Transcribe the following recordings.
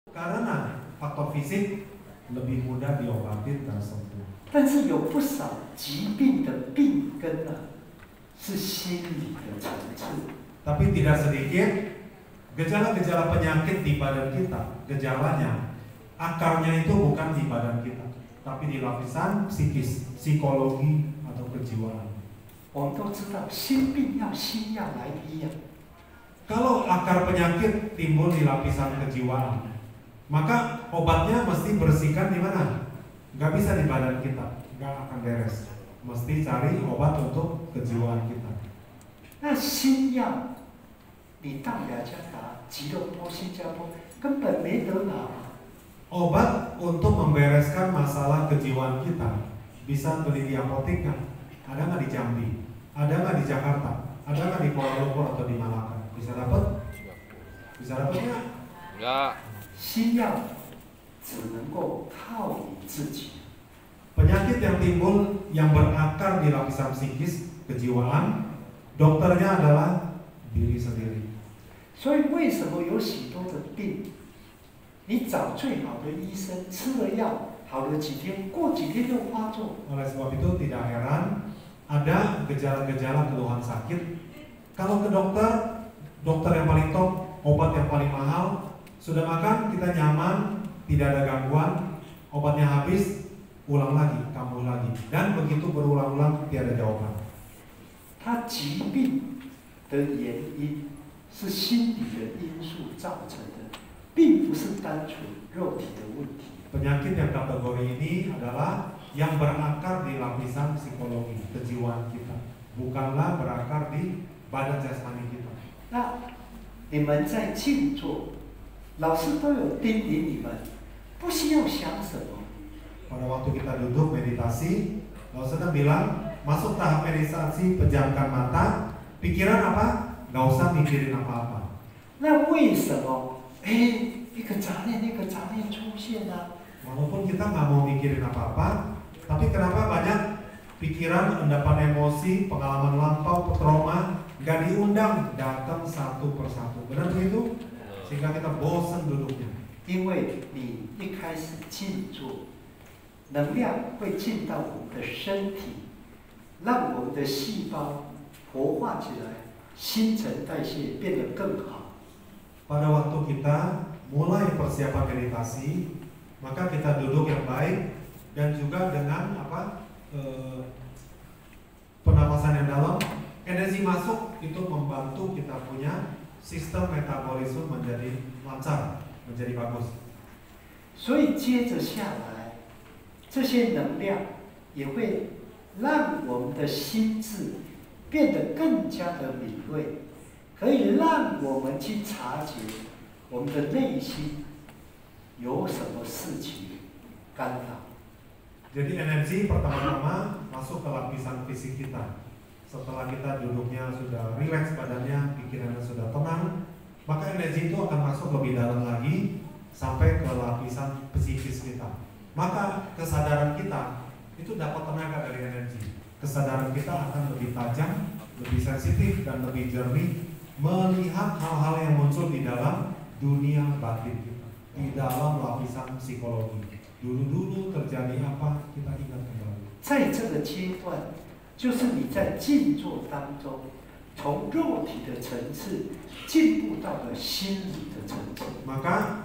Karena faktor fisik lebih mudah diobatin dan sembuh. 但是有不少疾病的病根是心理的层次。 Tapi tidak sedikit gejala-gejala penyakit di badan kita, gejalanya akarnya itu bukan di badan kita, tapi di lapisan psikis, psikologi atau kejiwaan. 我们都知道，心病要心药来医啊。 Kalau akar penyakit timbul di lapisan kejiwaan, maka obatnya mesti bersihkan di mana? Gak bisa di badan kita, gak akan beres. Mesti cari obat untuk kejiwaan kita. 那心药，你到雅加达、吉隆坡、新加坡根本没得拿。 Obat untuk membereskan masalah kejiwaan kita bisa beli di apotek nggak? Ada nggak di Jambi? Ada nggak di Jakarta? Ada nggak di Kuala Lumpur atau di Malaka? Bisa dapat? Bisa dapatnya? Enggak. 心药只能够靠你自己。 Penyakit yang timbul yang berakar di lapisan psikis, kejiwaan, dokternya adalah diri sendiri. 所以为什么有许多的病，你找最好的医生，吃了药好了几天，过几天又发作。 Oleh sebab itu tidak heran ada gejala-gejala keluhan sakit. Kalau ke dokter, dokter yang paling top, obat yang paling mahal, sudah makan kita nyaman, tidak ada gangguan, obatnya habis, ulang lagi, kambuh lagi, dan begitu berulang-ulang tiada jawaban. 它疾病的原因是心理的因素造成的，并不是单纯肉体的问题。 Penyakit yang kategori ini adalah yang berakar di lapisan psikologi, kejiwaan kita, bukanlah berakar di badan jasmani kita. 那你们在静坐，老师都有叮咛你们，不需要想什么， Pada waktu kita duduk meditasi, Lalu sedang bilang masuk tahap meditasi, pejamkan mata, pikiran apa? Gak usah mikirin apa-apa. 那为什么一个杂念出现呢？ Walaupun kita nggak mau mikirin apa-apa, tapi kenapa banyak pikiran, endapan emosi, pengalaman lampau, trauma nggak diundang datang satu persatu, benar begitu? Sehingga kita bosan duduknya. 因为你一开始静坐，能量会进到我们的身体，让我们的细胞活化起来，新陈代谢变得更好。 Pada waktu kita mulai persiapan meditasi, maka kita duduk yang baik dan juga dengan pernapasan yang dalam, energi masuk itu membantu kita punya sistem metabolisme menjadi lancar, menjadi bagus. 所以接着下来，这些能量也会让我们的心智变得更加的敏锐，可以让我们去察觉我们的内心有什么事情干扰。 Jadi energi pertama-tama masuk ke lapisan fisik kita. Setelah kita duduknya sudah rileks badannya, pikirannya sudah tenang, maka energi itu akan masuk lebih dalam lagi sampai ke lapisan psikis kita. Maka kesadaran kita itu dapat tenaga dari energi. Kesadaran kita akan lebih tajam, lebih sensitif dan lebih jernih melihat hal-hal yang muncul di dalam dunia batin kita, di dalam lapisan psikologi. Dulu-dulu terjadi apa kita ingat kembali. 在这个阶段，就是你在静坐当中，从肉体的层次进步到了心理的层次。 Maka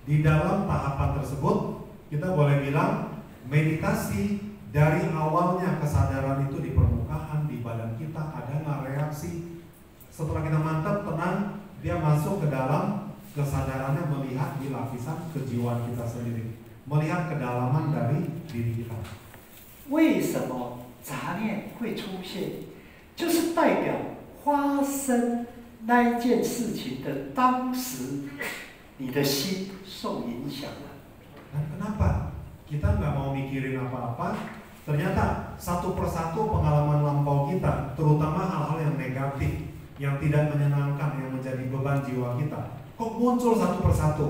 di dalam tahapan tersebut kita boleh bilang meditasi dari awalnya kesadaran itu di permukaan di badan kita ada nggak reaksi. Setelah kita mantap tenang, dia masuk ke dalam kesadarannya melihat di lapisan kejiwaan kita sendiri, melihat kedalaman dari diri kita. 为什么杂念会出现？就是代表发生那一件事情的当时，你的心受影响了。 Dan kenapa kita nggak mau mikirin apa-apa? Ternyata satu persatu pengalaman lampau kita, terutama hal-hal yang negatif, yang tidak menyenangkan, yang menjadi beban jiwa kita, kok muncul satu persatu?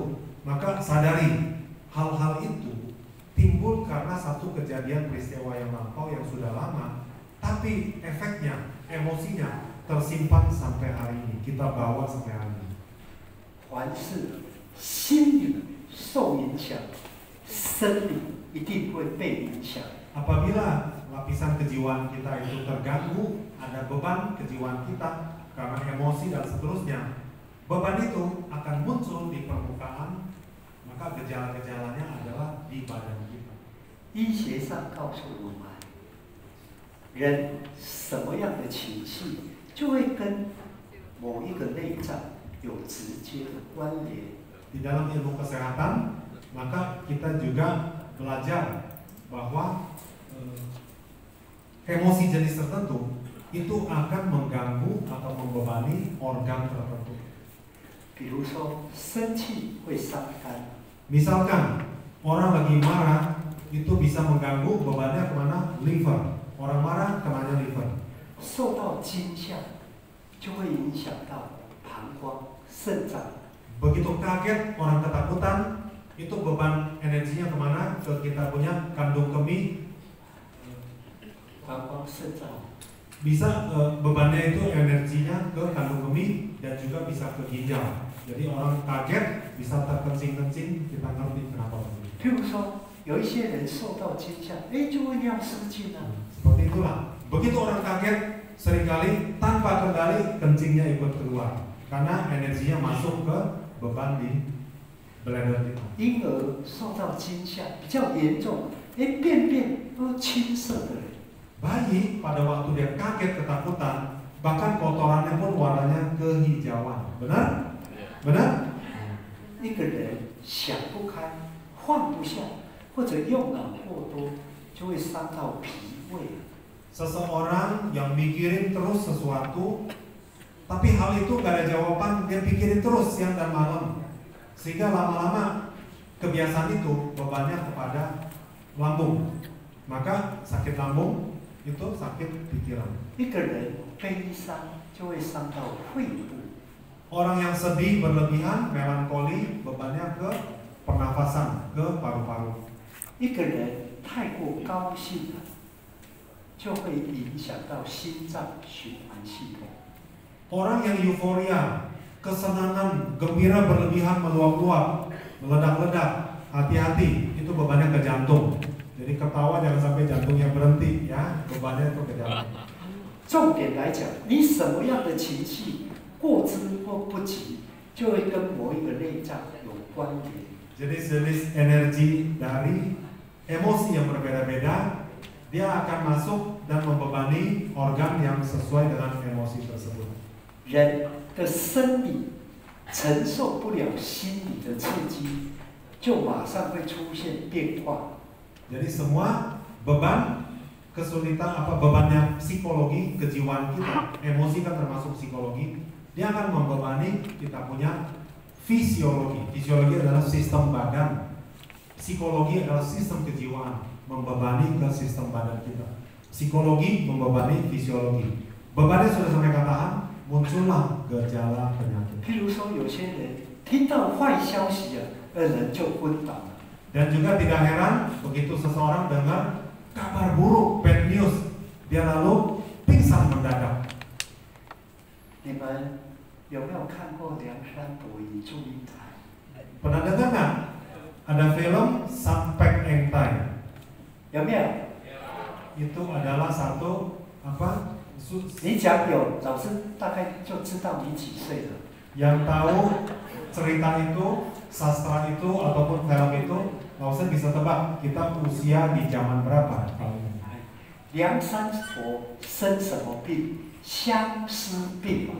Maka sadari hal-hal itu timbul karena satu kejadian peristiwa yang lampau yang sudah lama, tapi efeknya, emosinya tersimpan sampai hari ini, kita bawa sampai hari ini. 凡是心理生理一定会被影响。 Apabila lapisan kejiwaan kita itu terganggu, ada beban kejiwaan kita karena emosi dan seterusnya, beban itu akan muncul di permukaan, maka gejala-gejalanya adalah di badan kita. 医学上告诉我们，人什么样的情绪就会跟某一个内脏有直接的关联。 Di dalam ilmu kesehatan, maka kita juga belajar bahwa emosi jenis tertentu itu akan mengganggu atau membebani organ tertentu. 比如说，生气会伤肝， Misalkan orang lagi marah itu bisa mengganggu bebannya kemana? Liver. Orang marah kenanya liver. 受到惊吓就会影响到膀胱、肾脏。 Begitu kaget orang ketakutan, itu beban energinya kemana? Ke kita punya kandung kemih. 膀胱、肾脏。 Bisa bebannya itu energinya ke kandung kemih dan juga bisa ke ginjal. Jadi orang kaget bisa terkencing-kencing, kita ngerti kenapa begitu. 譬如说，有一些人受到惊吓，就会尿失禁啊。 Seperti itulah. Begitu orang kaget, seringkali tanpa kendali kencingnya ikut keluar karena energinya masuk ke beban di bladder kita. 婴儿受到惊吓比较严重，便便都青色的。 Bayi pada waktu dia kaget ketakutan, bahkan kotorannya pun warnanya kehijauan. Benar? Benar? 一个人想不开、放不下，或者用脑过多，就会伤到脾胃。 Seseorang yang mikirin terus sesuatu, tapi hal itu gak ada jawaban, dia pikirin terus siang dan malam, sehingga lama-lama kebiasaan itu bebannya kepada lambung, maka sakit lambung itu sakit pikiran. 一个人悲伤就会伤到肺部。 Orang yang sedih berlebihan, melankoli, bebannya ke pernafasan, ke paru-paru. 一个人太过高兴了，就会影响到心脏循环系统。 Orang yang euforia, kesenangan, gembira berlebihan, meluap-luap, meledak-ledak, hati-hati, itu bebannya ke jantung. Jadi ketawa jangan sampai jantungnya berhenti, ya, bebannya itu ke jantung. 重点来讲，你什么样的情绪过之或不及，就会跟某一个内脏有关联。 Jenis-jenis energi dari emosi yang berbeda-beda, dia akan masuk dan membebani organ yang sesuai dengan emosi tersebut. 人的生理承受不了心理的刺激，就马上会出现变化。 Jadi semua beban, kesulitan bebannya psikologi, kejiwaan kita, emosi kan termasuk psikologi, dia akan membebani kita punya fisiologi. Fisiologi adalah sistem badan, psikologi adalah sistem kejiwaan, membebani ke sistem badan kita. Psikologi membebani fisiologi. Bebannya sudah sampai katakan, muncullah gejala penyakit. 譬如说，有些人听到坏消息了，人就昏倒了。 Dan juga tidak heran begitu seseorang dengar kabar buruk, bad news, dia lalu pingsan mendadak. 你们有没有看过梁山伯与祝英台？ Pernah dengar nggak? Ada film Sampek Engtai. 有没有？ Itu adalah satu apa? 你讲有，老师大概就知道你几岁了。 Yang tahu cerita itu, sastra itu ataupun film itu, Lausen bisa tebak kita usia di zaman berapa? 梁山伯生什么病？相思病。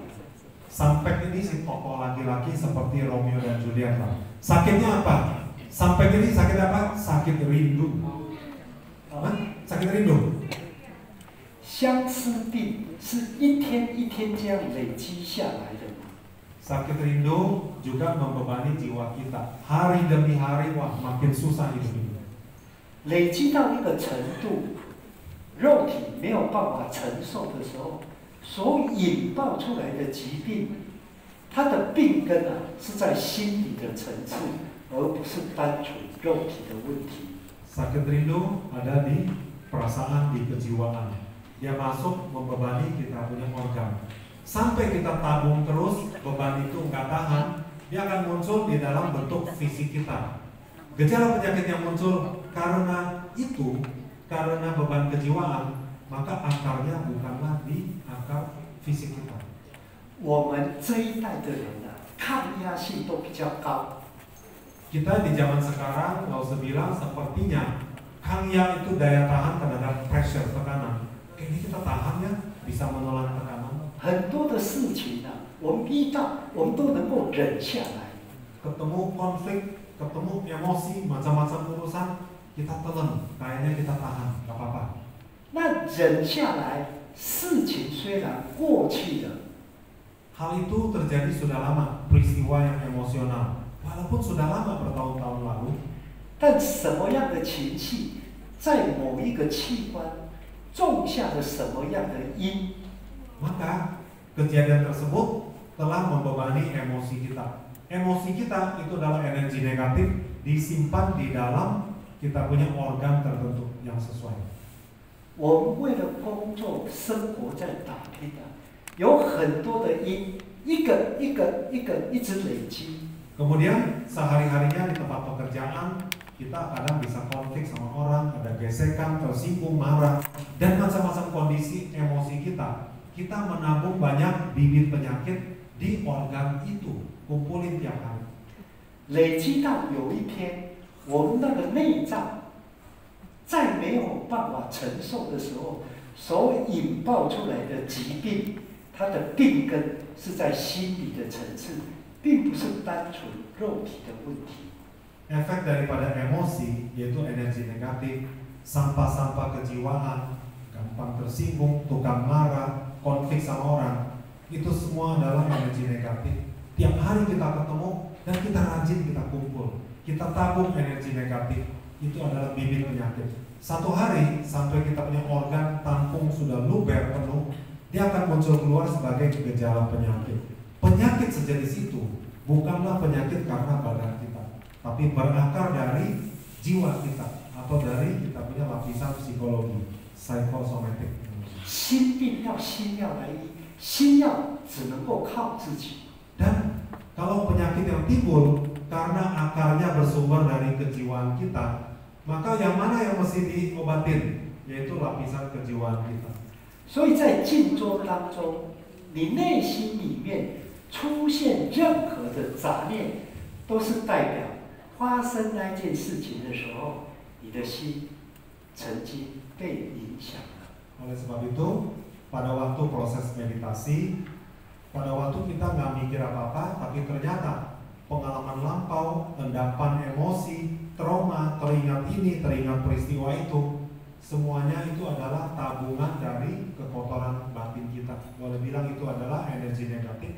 Sampek ini si tokoh laki-laki seperti Romeo dan Juliet lah. Sakitnya apa? Sampek ini sakit apa? Sakit rindu. Hah? Sakit rindu. 相思病是一天一天这样累积下来的。 Sakit rindu juga membebani jiwa kita. Hari demi hari, wah makin susah hidup ini. 累积到一个程度，肉体没有办法承受的时候，所引爆出来的疾病，它的病根是在心理的层次，而不是单纯肉体的问题。 Sakit rindu ada di perasaan, di kejiwaan. Dia masuk membebani kita punya organ. Sampai kita tabung terus, beban itu nggak tahan, dia akan muncul di dalam bentuk fisik kita. Gejala penyakit yang muncul karena itu, karena beban kejiwaan, maka akarnya bukanlah di akar fisik kita. 我们这一代的人呢，抗压性都比较高。 Kita di zaman sekarang, Lause bilang sepertinya Kangya itu daya tahan terhadap pressure, tekanan. Kayaknya kita tahan ya, bisa menelan tekanan. 很多的事情呢，我们遇到，我们都能够忍下来。 Ketemu konflik, ketemu emosi, macam-macam urusan, kita telan, kayaknya kita tahan, gak apa-apa. 那忍下来，事情虽然过去了， Hal itu terjadi sudah lama, peristiwa yang emosional. Walaupun sudah lama bertahun-tahun lalu, 但什么样的情绪，在某一个器官种下了什么样的因， maka kejadian tersebut telah membebani emosi kita. Emosi kita itu adalah energi negatif disimpan di dalam kita punya organ tertentu yang sesuai. 我们为了工作、生活在打拼的，有很多的因，一个一直累积。 Kemudian sehari-harinya di tempat pekerjaan kita kadang bisa konflik sama orang, ada gesekan, tersinggung, marah, dan macam-macam kondisi emosi kita. Kita menabung banyak bibit penyakit di organ itu, kumpulin tiap hari. 累积到有一天，我们那个内脏在没有办法承受的时候，所引爆出来的疾病，它的病根是在心理的层次，并不是单纯肉体的问题。 Efek daripada emosi yaitu energi negatif, sampah-sampah kejiwaan, gampang tersinggung, tukang marah, konflik sama orang, itu semua adalah energi negatif. Tiap hari kita ketemu dan kita rajin, kita kumpul, kita tabung energi negatif, itu adalah bibit penyakit. Satu hari sampai kita punya organ tampung sudah luber penuh, dia akan muncul keluar sebagai gejala penyakit. Penyakit sejak di situ bukanlah penyakit karena badan kita, tapi berakar dari jiwa kita atau dari kita punya lapisan psikologi, psikosomatik. 心病要心药来医，心药只能够靠自己。 Dan kalau penyakit yang timbul karena akarnya bersumber dari kejiwaan kita, maka yang mana yang mesti diobatin? Yaitu lapisan kejiwaan kita. 所以在静坐当中，你内心里面出现任何的杂念，都是代表发生那件事情的时候，你的心曾经被影响了。 Oleh sebab itu, pada waktu proses meditasi, pada waktu kita nggak mikir apa-apa, tapi ternyata pengalaman lampau, endapan emosi, trauma, teringat ini, teringat peristiwa itu, semuanya itu adalah tabungan dari kekotoran batin kita. Boleh bilang itu adalah energi negatif.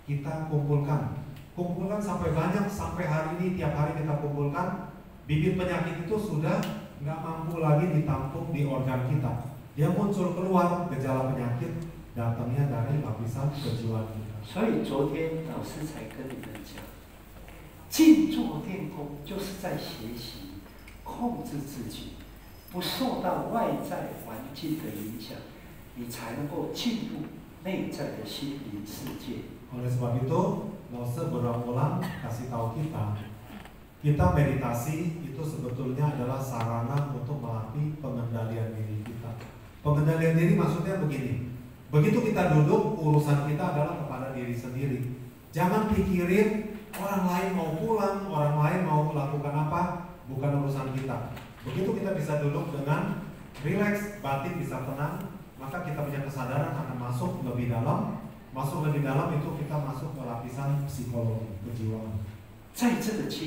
Kita kumpulkan sampai banyak, sampai hari ini tiap hari kita kumpulkan. Bibit penyakit itu sudah nggak mampu lagi ditampung di organ kita. Dia muncul keluar gejala penyakit datangnya dari lapisan kejiwaan kita. 所以昨天老师才跟你们讲，静坐练功就是在学习控制自己，不受到外在环境的影响，你才能够进入内在的心灵世界。 Oleh sebab itu, Lause berulang-ulang kasih tahu kita meditasi itu sebetulnya adalah sarana untuk melatih pengendalian diri kita. Pengendalian diri maksudnya begini, begitu kita duduk, urusan kita adalah kepada diri sendiri. Jangan pikirin orang lain mau pulang, orang lain mau lakukan apa, bukan urusan kita. Begitu kita bisa duduk dengan rileks, batin bisa tenang, maka kita punya kesadaran akan masuk lebih dalam. Masuk lebih dalam itu kita masuk ke lapisan psikologi, kejiwaan. 在这个阶